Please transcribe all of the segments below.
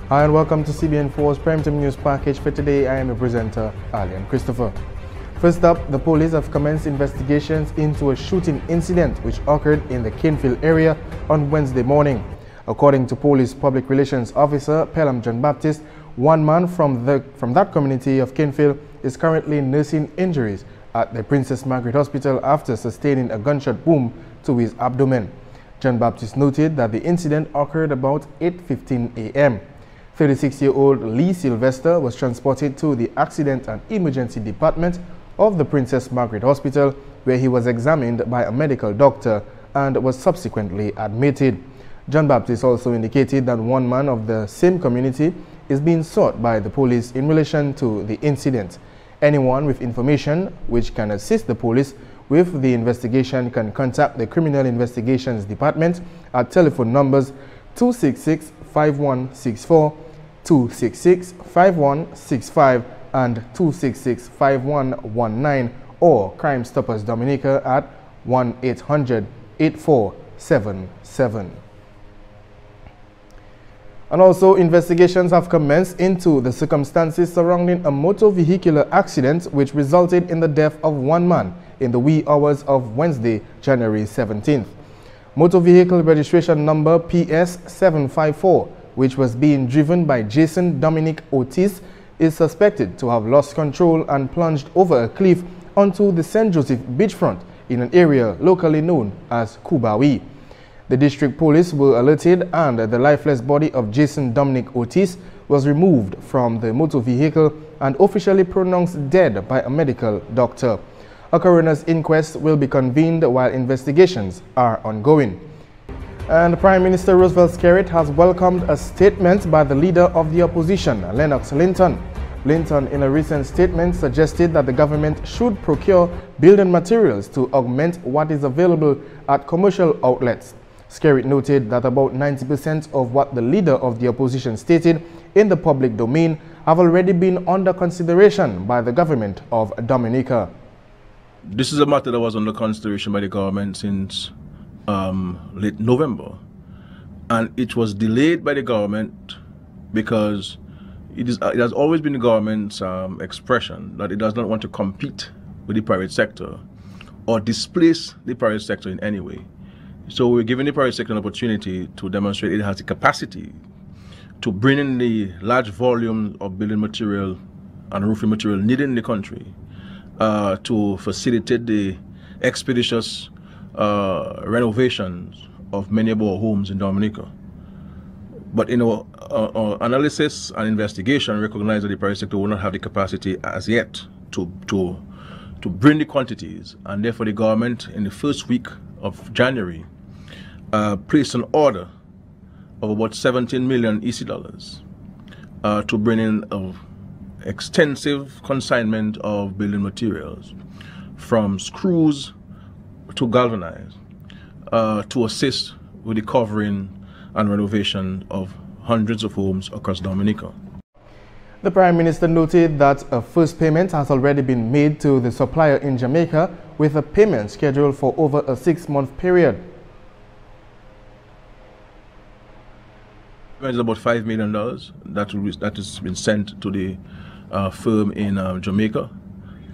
Hi and welcome to CBN4's Primetime News Package. For today, I am your presenter, Alian Christopher. First up, the police have commenced investigations into a shooting incident which occurred in the Kinfield area on Wednesday morning. According to Police Public Relations Officer Pelham John Baptist, one man from that community of Kinfield is currently nursing injuries at the Princess Margaret Hospital after sustaining a gunshot wound to his abdomen. John Baptist noted that the incident occurred about 8:15 a.m. 36-year-old Lee Sylvester was transported to the Accident and Emergency Department of the Princess Margaret Hospital, where he was examined by a medical doctor and was subsequently admitted. John Baptist also indicated that one man of the same community is being sought by the police in relation to the incident. Anyone with information which can assist the police with the investigation can contact the Criminal Investigations Department at telephone numbers 266-5164, 266-5165 and 266-5119 or Crime Stoppers Dominica at 1-800-8477. And also, investigations have commenced into the circumstances surrounding a motor vehicular accident which resulted in the death of one man in the wee hours of Wednesday, January 17th. Motor vehicle registration number PS754, which was being driven by Jason Dominic Ortiz, is suspected to have lost control and plunged over a cliff onto the St. Joseph beachfront in an area locally known as Kubawi. The district police were alerted and the lifeless body of Jason Dominic Ortiz was removed from the motor vehicle and officially pronounced dead by a medical doctor. A coroner's inquest will be convened while investigations are ongoing. And Prime Minister Roosevelt Skerrit has welcomed a statement by the leader of the opposition, Lennox Linton. Linton, in a recent statement, suggested that the government should procure building materials to augment what is available at commercial outlets. Skerrit noted that about 90% of what the leader of the opposition stated in the public domain have already been under consideration by the government of Dominica. This is a matter that was under consideration by the government since late November, and it was delayed by the government because it has always been the government's expression that it does not want to compete with the private sector or displace the private sector in any way. So we're giving the private sector an opportunity to demonstrate it has the capacity to bring in the large volume of building material and roofing material needed in the country to facilitate the expeditious renovations of many of our homes in Dominica. But in our analysis and investigation, recognize that the private sector will not have the capacity as yet to bring the quantities, and therefore the government in the first week of January placed an order of about 17 million EC dollars to bring in extensive consignment of building materials, from screws to galvanized, to assist with the covering and renovation of hundreds of homes across Dominica. The Prime Minister noted that a first payment has already been made to the supplier in Jamaica, with a payment scheduled for over a 6-month period. It's about $5 million that has been sent to the firm in Jamaica,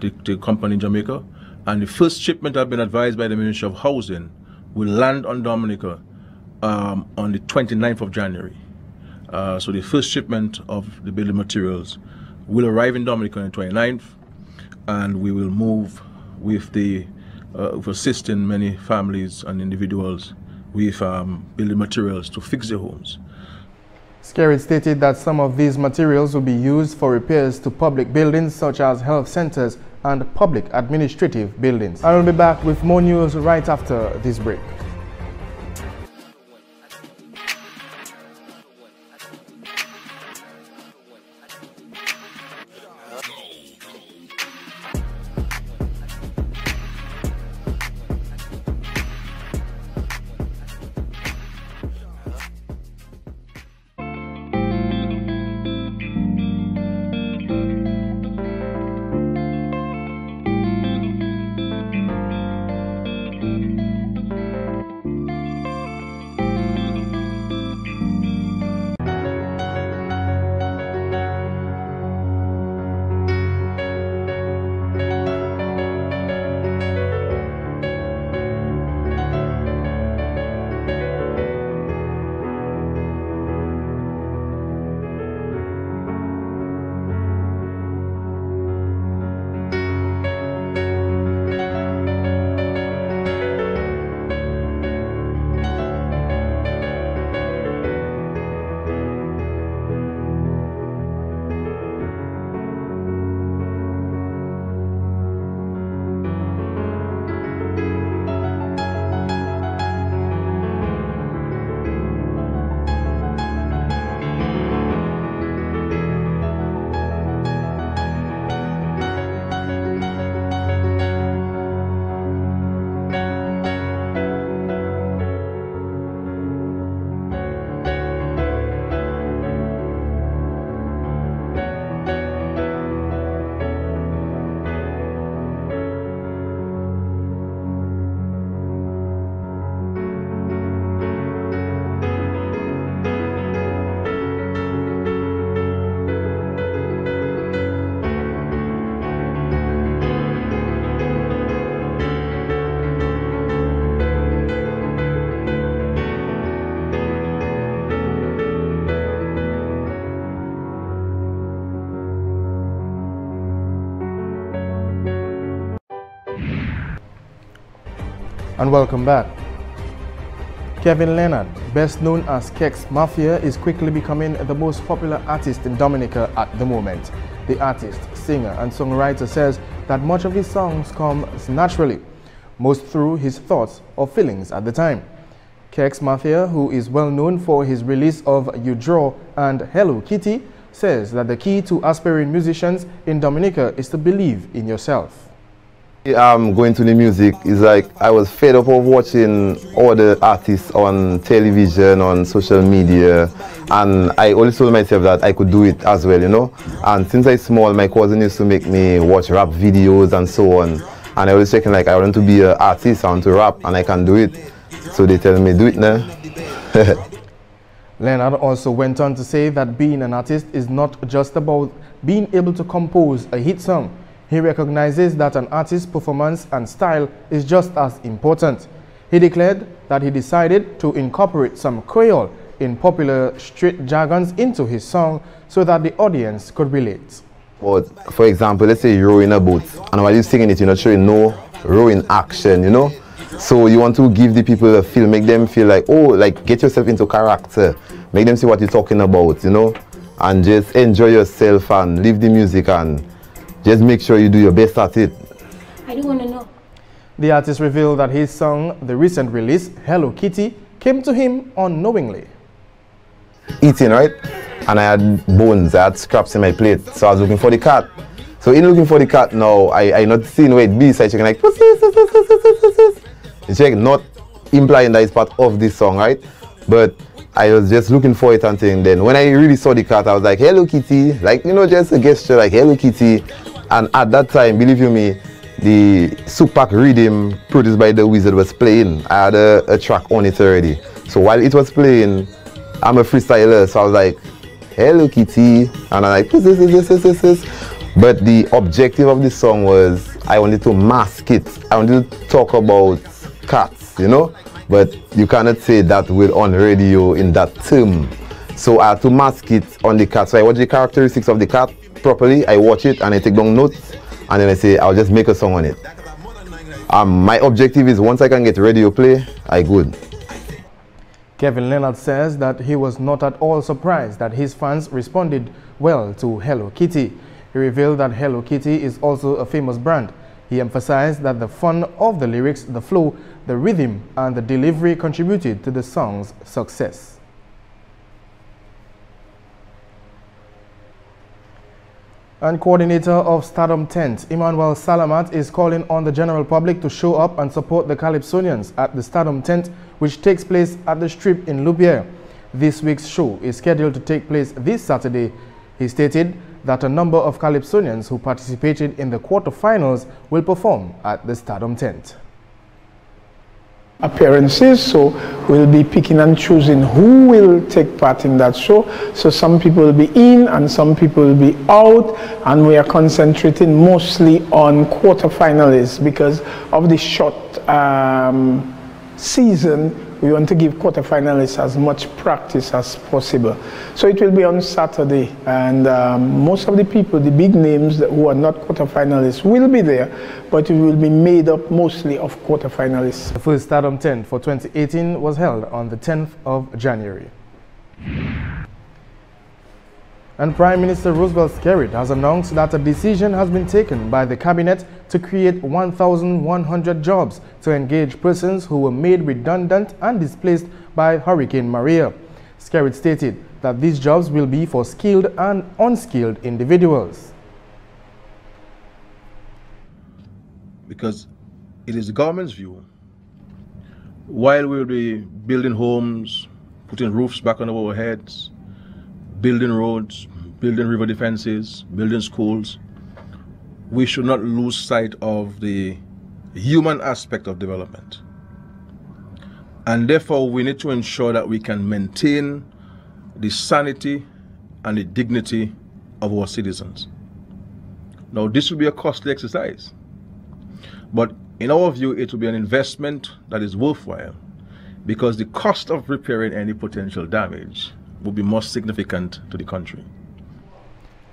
the company in Jamaica, and the first shipment has been advised by the Ministry of Housing will land on Dominica on the 29th of January. So the first shipment of the building materials will arrive in Dominica on the 29th, and we will move with assisting many families and individuals with building materials to fix their homes. Skerrit stated that some of these materials will be used for repairs to public buildings such as health centers and public administrative buildings. I will be back with more news right after this break. And welcome back. Kevin Leonard, best known as Kex Mafia, is quickly becoming the most popular artist in Dominica at the moment. The artist, singer and songwriter says that much of his songs come naturally, most through his thoughts or feelings at the time. Kex Mafia, who is well known for his release of You Draw and Hello Kitty, says that the key to aspiring musicians in Dominica is to believe in yourself. Going to the music is like I was fed up of watching all the artists on television, on social media, and I always told myself that I could do it as well, you know. And since I was small, my cousin used to make me watch rap videos and so on, and I was checking like I want to be an artist, I want to rap, and I can do it. So they tell me do it now. Leonard also went on to say that being an artist is not just about being able to compose a hit song. He recognizes that an artist's performance and style is just as important. He declared that he decided to incorporate some Creole in popular street jargons into his song so that the audience could relate. But for example, let's say you're rowing a boat, and while you're singing it, you're not showing no rowing action, you know? So you want to give the people a feel, make them feel like, oh, like get yourself into character, make them see what you're talking about, you know? And just enjoy yourself and leave the music and just make sure you do your best at it. I do want to know. The artist revealed that his song, the recent release, Hello Kitty, came to him unknowingly. Eating, right? And I had bones, I had scraps in my plate, so I was looking for the cat. So in looking for the cat now, I not seeing where it be, so I checking like, it's like not implying that it's part of this song, right? But I was just looking for it and thing. Then when I really saw the cat, I was like, Hello Kitty, like, you know, just a gesture like Hello Kitty. And at that time, believe you me, the Soup Pack rhythm produced by The Wizard was playing. I had a track on it already. So while it was playing, I'm a freestyler, so I was like, Hello Kitty, and I'm like, this. But the objective of this song was I wanted to mask it. I wanted to talk about cats, you know, but you cannot say that word on radio in that term. So I had to mask it on the cat. So I watch the characteristics of the cat properly, I watch it and I take down notes, and then I say I'll just make a song on it. My objective is once I can get radio play, I good. Kevin Leonard says that he was not at all surprised that his fans responded well to Hello Kitty. He revealed that Hello Kitty is also a famous brand. He emphasized that the fun of the lyrics, the flow, the rhythm, and the delivery contributed to the song's success. And coordinator of Stardom Tent, Emmanuel Salamat, is calling on the general public to show up and support the Calypsonians at the Stardom Tent, which takes place at the Strip in Loubier. This week's show is scheduled to take place this Saturday. He stated that a number of Calypsonians who participated in the quarterfinals will perform at the Stardom Tent. Appearances, so we'll be picking and choosing who will take part in that show. So some people will be in and some people will be out, and we are concentrating mostly on quarterfinalists because of the short season. We want to give quarterfinalists as much practice as possible. So it will be on Saturday, and most of the people, the big names who are not quarterfinalists will be there, but it will be made up mostly of quarterfinalists. The first Stardom Tent for 2018 was held on the 10th of January. And Prime Minister Roosevelt Skerrit has announced that a decision has been taken by the cabinet to create 1,100 jobs to engage persons who were made redundant and displaced by Hurricane Maria. Skerrit stated that these jobs will be for skilled and unskilled individuals. Because it is the government's view, while we'll be building homes, putting roofs back on our heads, building roads, building river defenses, building schools, we should not lose sight of the human aspect of development. And therefore, we need to ensure that we can maintain the sanity and the dignity of our citizens. Now, this will be a costly exercise, but in our view, it will be an investment that is worthwhile because the cost of repairing any potential damage will be more significant to the country.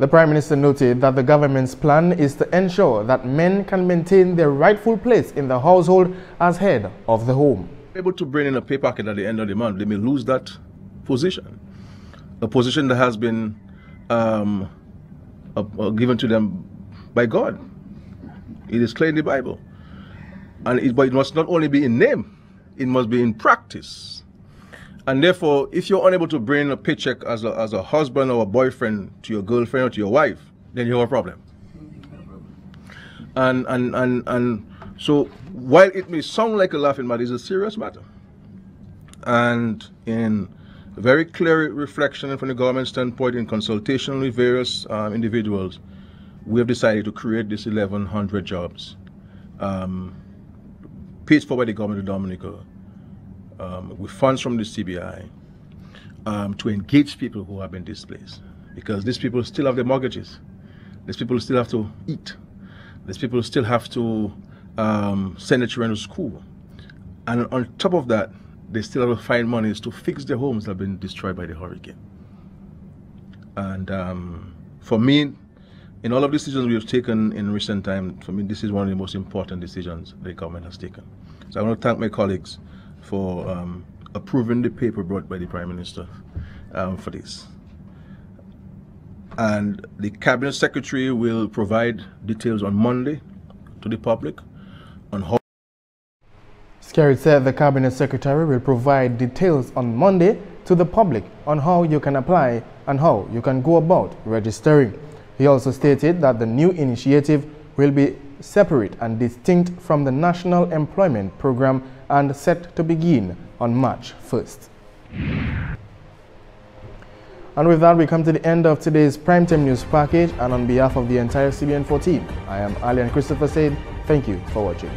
The Prime Minister noted that the government's plan is to ensure that men can maintain their rightful place in the household as head of the home. Able to bring in a pay packet at the end of the month, they may lose that position, a position that has been given to them by God. It is clear in the Bible, but it must not only be in name, it must be in practice. And therefore, if you're unable to bring a paycheck as a husband or a boyfriend to your girlfriend or to your wife, then you have a problem. And so, while it may sound like a laughing matter, it's a serious matter. And in very clear reflection from the government standpoint, in consultation with various individuals, we have decided to create this 1,100 jobs, paid for by the government of Dominica, with funds from the CBI, to engage people who have been displaced. Because these people still have their mortgages. These people still have to eat. These people still have to send their children to school. And on top of that, they still have to find monies to fix their homes that have been destroyed by the hurricane. And for me, in all of the decisions we have taken in recent time, for me, this is one of the most important decisions the government has taken. So I want to thank my colleagues for approving the paper brought by the Prime Minister for this. And the Cabinet Secretary will provide details on Monday to the public on how. Skerrit said the Cabinet Secretary will provide details on Monday to the public on how you can apply and how you can go about registering. He also stated that the new initiative will be separate and distinct from the National Employment Program and set to begin on March 1st. And with that, we come to the end of today's Primetime News package, and on behalf of the entire CBN4 team, I am Alian Christopher saying thank you for watching.